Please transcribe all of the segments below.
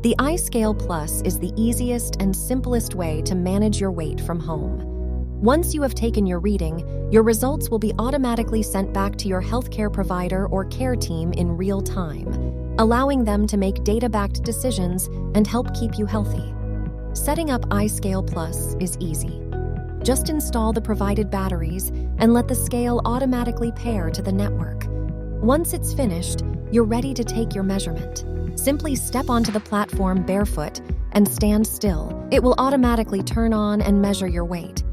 The iScale Plus is the easiest and simplest way to manage your weight from home. Once you have taken your reading, your results will be automatically sent back to your healthcare provider or care team in real time, allowing them to make data-backed decisions and help keep you healthy. Setting up iScale Plus is easy. Just install the provided batteries and let the scale automatically pair to the network. Once it's finished, you're ready to take your measurement. Simply step onto the platform barefoot and stand still. It will automatically turn on and measure your weight.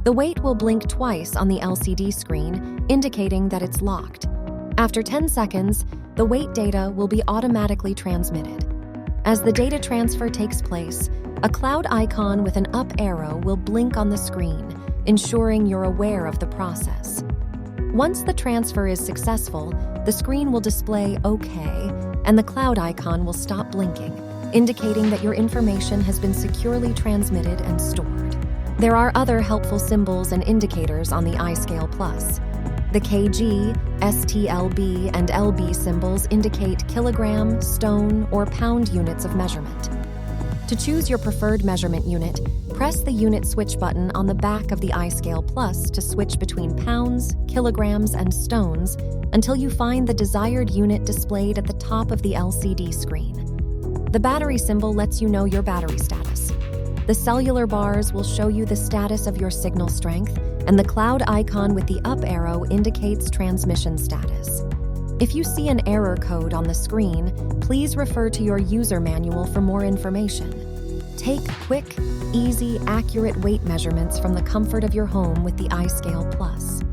The weight will blink twice on the LCD screen, indicating that it's locked. After 10 seconds, the weight data will be automatically transmitted. As the data transfer takes place, a cloud icon with an up arrow will blink on the screen, ensuring you're aware of the process. Once the transfer is successful, the screen will display OK, and the cloud icon will stop blinking, indicating that your information has been securely transmitted and stored. There are other helpful symbols and indicators on the iScale Plus. The kg, STLB, and LB symbols indicate kilogram, stone, or pound units of measurement. To choose your preferred measurement unit, press the unit switch button on the back of the iScale Plus to switch between pounds, kilograms, and stones until you find the desired unit displayed at the top of the LCD screen. The battery symbol lets you know your battery status. The cellular bars will show you the status of your signal strength, and the cloud icon with the up arrow indicates transmission status. If you see an error code on the screen, please refer to your user manual for more information. Take quick, easy, accurate weight measurements from the comfort of your home with the iScale Plus.